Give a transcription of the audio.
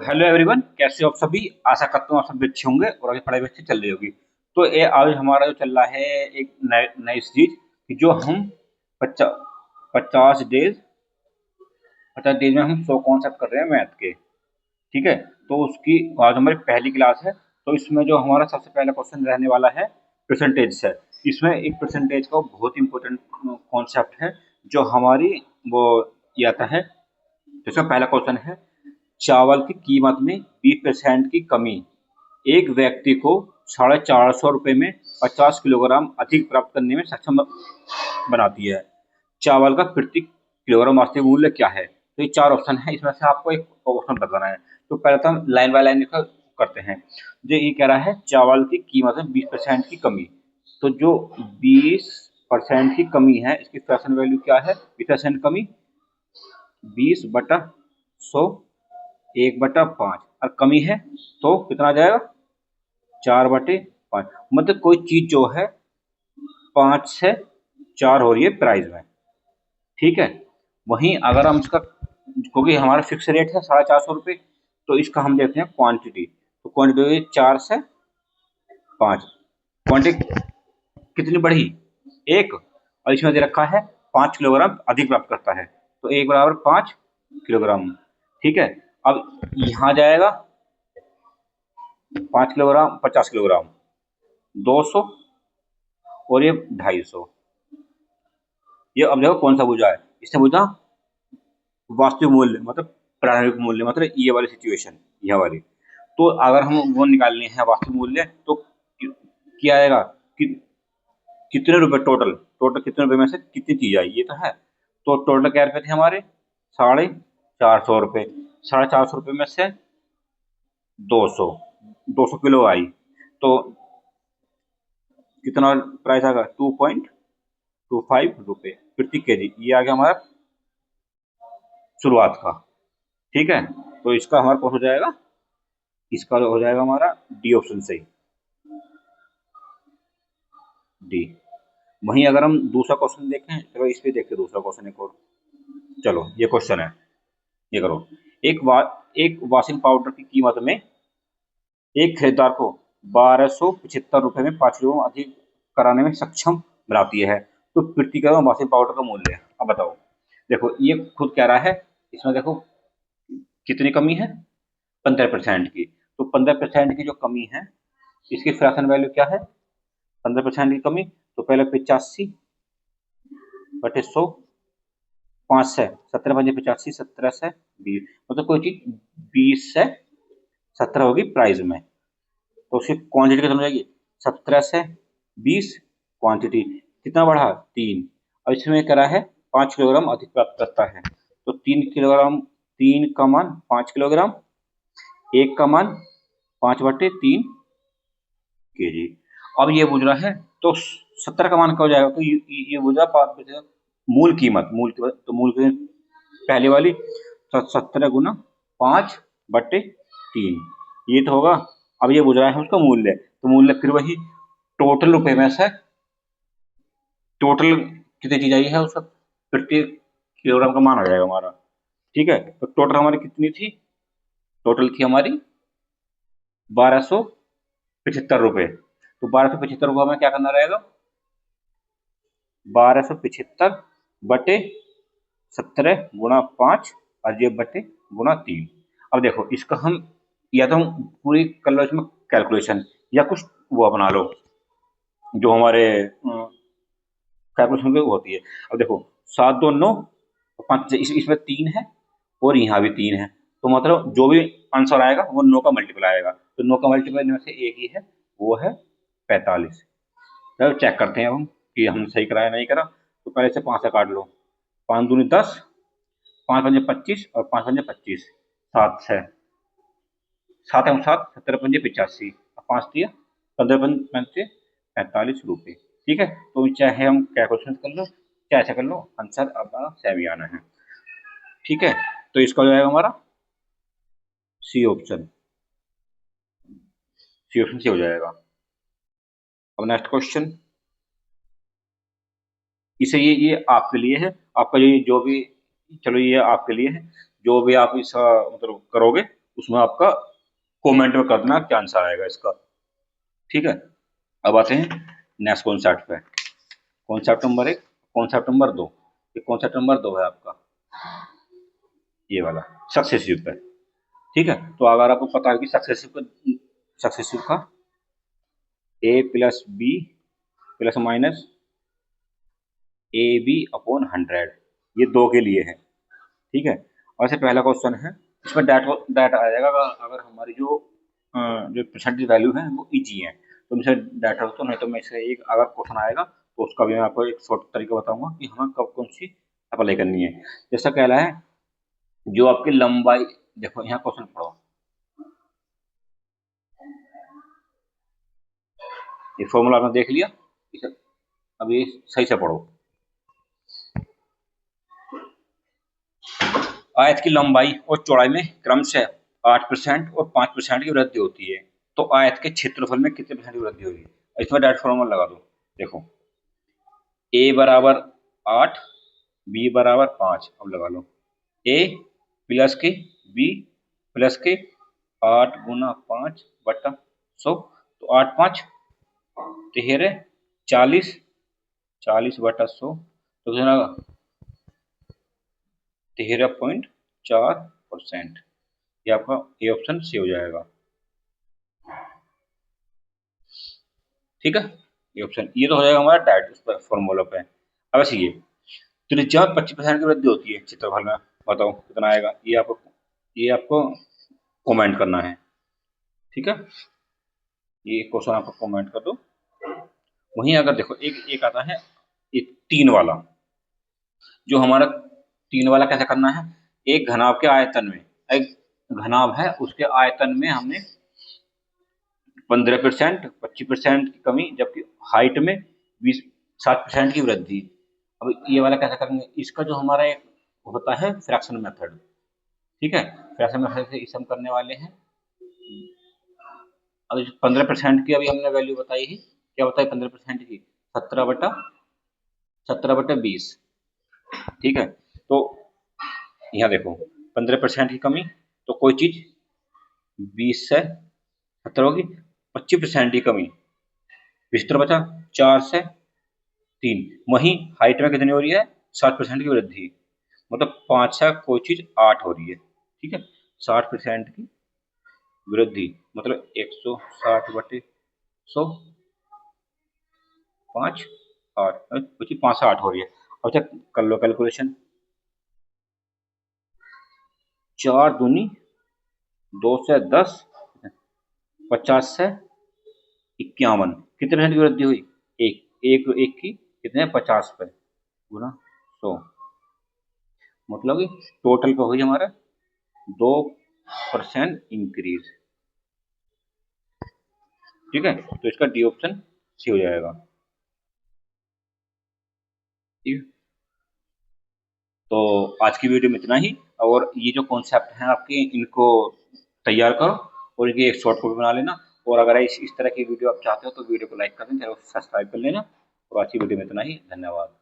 Hello everyone, कैसे हो आप सभी। आशा करता हूँ आप सभी अच्छे होंगे और आपकी पढ़ाई भी अच्छी चल रही होगी। तो ये आज हमारा जो चल रहा है एक नई नई सीरीज कि जो हम पचास पचास डेज 50 डेज में हम 100 कॉन्सेप्ट कर रहे हैं मैथ के। ठीक है। तो उसकी आज हमारी पहली क्लास है। तो इसमें जो हमारा सबसे पहला क्वेश्चन रहने वाला है परसेंटेज से। इसमें एक परसेंटेज का बहुत इंपॉर्टेंट कॉन्सेप्ट है जो हमारी वो ये आता है। तो इसका पहला क्वेश्चन है, चावल की कीमत में 20% की कमी एक व्यक्ति को 450 रुपये में 50 किलोग्राम अधिक प्राप्त करने में सक्षम बनाती है। चावल का प्रति किलोग्राम वास्तविक मूल्य क्या है? तो ये चार ऑप्शन है, इसमें से आपको एक ऑप्शन बताना है। तो पहले तो हम लाइन बाय लाइन करते हैं। जो ये कह रहा है चावल की कीमत में 20% की कमी, तो जो 20% की कमी है इसकी फ्रैक्शन वैल्यू क्या है? 20% कमी 20/100 1/5 और कमी है तो कितना आ जाएगा? 4/5। मतलब कोई चीज जो है 5 से 4 हो रही है प्राइस में। ठीक है। वहीं अगर हम इसका, क्योंकि हमारा फिक्स रेट है 450 रुपये, तो इसका हम देखते हैं क्वांटिटी। तो क्वांटिटी होगी 4 से 5। क्वांटिटी कितनी बढ़ी? एक। और इसमें दे रखा है 5 किलोग्राम अधिक प्राप्त करता है, तो 1 = 5 किलोग्राम। ठीक है। अब यहाँ जाएगा 5 किलोग्राम 50 किलोग्राम 200 और ये 250। ये अब देखो कौन सा पूछा है। इसने पूछा वास्तविक मूल्य मतलब प्रारंभिक मूल्य, मतलब ये वाली सिचुएशन, यह वाली। तो अगर हम वो निकालने हैं वास्तविक मूल्य, तो क्या आएगा कि कितने रुपए टोटल, कितने रुपए में से कितनी चीज आई, ये तो है। तो टोटल क्या रुपए थे हमारे? 450 रुपये। 450 रुपये में से 200 200 किलो आई, तो कितना प्राइस आएगा? 2.25 रुपये प्रति केजी। ये आ गया हमारा शुरुआत का। ठीक है। तो इसका हमारा कौन हो जाएगा? इसका हो जाएगा हमारा डी ऑप्शन सही, डी। वहीं अगर हम दूसरा क्वेश्चन देखें, चलो इस पे देखते हैं दूसरा क्वेश्चन एक और। चलो ये क्वेश्चन है, ये करो। एक वॉशिंग पाउडर की कीमत में एक खरीदार को 1275 रुपये में 5 किलो अधिक कराने में सक्षम बनाती है, तो प्रति किलो वॉशिंग पाउडर का मूल्य है। अब बताओ। देखो ये खुद कह रहा है, इसमें देखो कितनी कमी है? 15% की। तो 15% की जो कमी है इसकी फ्रैक्शन वैल्यू क्या है? 15% की कमी, तो पहले 85/100, 5 से 17×5 = 85, 17 से 20, मतलब कोई चीज 20 से 17 होगी प्राइस में, तो उसकी क्वांटिटी कितनी हो जाएगी? 17 से 20। क्वांटिटी कितना बढ़ा? 3। और इसमें कह रहा है 5 किलोग्राम अधिक प्राप्त करता है, तो 3 किलोग्राम, 3 का मान 5 किलोग्राम, 1 का मान 5/3 केजी। अब ये पूछ रहा है तो 70 का मान क्या हो जाएगा? तो ये पूछ रहा है मूल कीमत, तो मूल कीमत पहले वाली 17 × 5/3, ये तो होगा। अब ये पूछ रहा है उसका मूल्य, तो मूल्य फिर वही टोटल रुपए में से टोटल कितनी चीज आई है उसका प्रति किलोग्राम का मान आ जाएगा हमारा। ठीक है। तो टोटल हमारी कितनी थी? टोटल थी हमारी 1275 रुपये। तो 1275 रुपये में क्या करना रहेगा? 1275/17 × 5 और ये /3। अब देखो इसका हम, या तो हम पूरी कर लो इसमें कैलकुलेशन, या कुछ वो अपना लो जो हमारे कैलकुलेशन में होती है। अब देखो 7 2 9 5, इसमें 3 है और यहाँ भी 3 है, तो मतलब जो भी आंसर आएगा वो 9 का मल्टीपल आएगा। तो 9 का मल्टीपल में से एक ही है, वो है 45। चलो चेक करते हैं हम कि हमने सही कराया नहीं करा। तो पहले से 5 से काट लो। 5 दूनी 10, 5 पंजे 25 और 5 पंजे 25, 7 से 7 एवं 7 17 × 5 = 85, 5 दिया 15 × 5 = 45 रुपये। ठीक है। तो चाहे हम कैलकुलेशन कर लो, चाहे ऐसा कर लो, आंसर अपना सेम आना है। ठीक है। तो इसका जो है हमारा C option, C option C हो जाएगा। अब नेक्स्ट क्वेश्चन, इसे ये आपके लिए है, आपका ये जो भी, चलो ये आपके लिए है, जो भी आप इस मतलब करोगे उसमें आपका कमेंट में कर देना क्या आंसर आएगा इसका। ठीक है, अब आते हैं नेक्स्ट कॉन्सेप्ट पे। Concept number 1, concept number 2। ये कॉन्सेप्ट नंबर 2 है आपका, ये वाला सक्सेसिव पे। ठीक है, तो अगर आपको पता है कि सक्सेसिव का A plus B plus minus A B upon 100, ये 2 के लिए है। ठीक है, और से पहला क्वेश्चन है, इसमें डाट आ जाएगा अगर हमारी जो परसेंटेज वैल्यू है वो इजी है तो इनसे डाटा हो, तो नहीं तो मैं इसे एक अगर क्वेश्चन आएगा तो उसका भी मैं आपको एक शॉर्ट तरीका बताऊंगा कि हमें कब कौन सी अप्लाई करनी है। जैसा कहला है जो आपकी लंबाई, देखो यहाँ क्वेश्चन पढ़ो, ये फॉर्मूला आपने देख लिया, इसे अभी सही से पढ़ो। आयत की लंबाई और चौड़ाई में क्रमशः 8% और 5% की वृद्धि होती है, तो आयत के क्षेत्रफल में कितने परसेंट की वृद्धि होगी। इसमें डायरेक्ट फॉर्मूला लगा दो। देखो a बराबर 8, b बराबर 5, अब लगा लो a प्लस के b प्लस के 8 गुना 5 बटा 100, तो 8 5 13 40, 40 बटा 100 तो कितना 13.4%। ये आपका ए ऑप्शन सी हो जाएगा। ठीक है, ये ऑप्शन ये तो हो जाएगा हमारा डायरेक्ट उस पर फॉर्मूला पे। अब ऐसे ये त्रिज्या 25% की वृद्धि होती है क्षेत्रफल में, बताओ कितना आएगा। ये आपको कमेंट करना है। ठीक है, ये क्वेश्चन आपको कमेंट कर दो। वहीं अगर देखो एक एक आता है ये 3 वाला, जो हमारा 3 वाला कैसे करना है, एक घनाभ के आयतन में, एक घनाभ है उसके आयतन में हमने 15%, 25% की कमी, जबकि हाइट में 7% की वृद्धि। अब ये वाला कैसे करेंगे, इसका जो हमारा एक होता है फ्रैक्शन मेथड। ठीक है, फ्रैक्शन मेथड से इसे हम करने वाले हैं। अब 15% की अभी हमने वैल्यू बताई है, क्या बताई 15% की, 17/20। ठीक है, तो यहाँ देखो 15% की कमी, तो कोई चीज 20 से 17 होगी। 25% की कमी, 75 बचा, 4 से 3। वहीं हाइट में कितनी हो रही है, 7% की वृद्धि, मतलब 5 से कोई चीज 8 हो रही है। ठीक है, 60% की वृद्धि मतलब 160/100, 5 8 कुछ 5 से 8 हो रही है। अब तक कर लो कैलकुलेशन, 4 दूनी 2 से 10, 50 से 51, कितने परसेंट की वृद्धि हुई, एक की कितने 50 पे गुना 100, मतलब कि टोटल पे हुई हमारा 2% इंक्रीज। ठीक है, तो इसका डी ऑप्शन सी हो जाएगा। ठीक, तो आज की वीडियो में इतना ही। और ये जो कॉन्सेप्ट हैं आपके, इनको तैयार करो और इनकी एक शॉर्ट कॉपी बना लेना। और अगर इस तरह की वीडियो आप चाहते हो तो वीडियो को लाइक कर दें, चैनल को सब्सक्राइब कर लेना। और आज की वीडियो में इतना ही, धन्यवाद।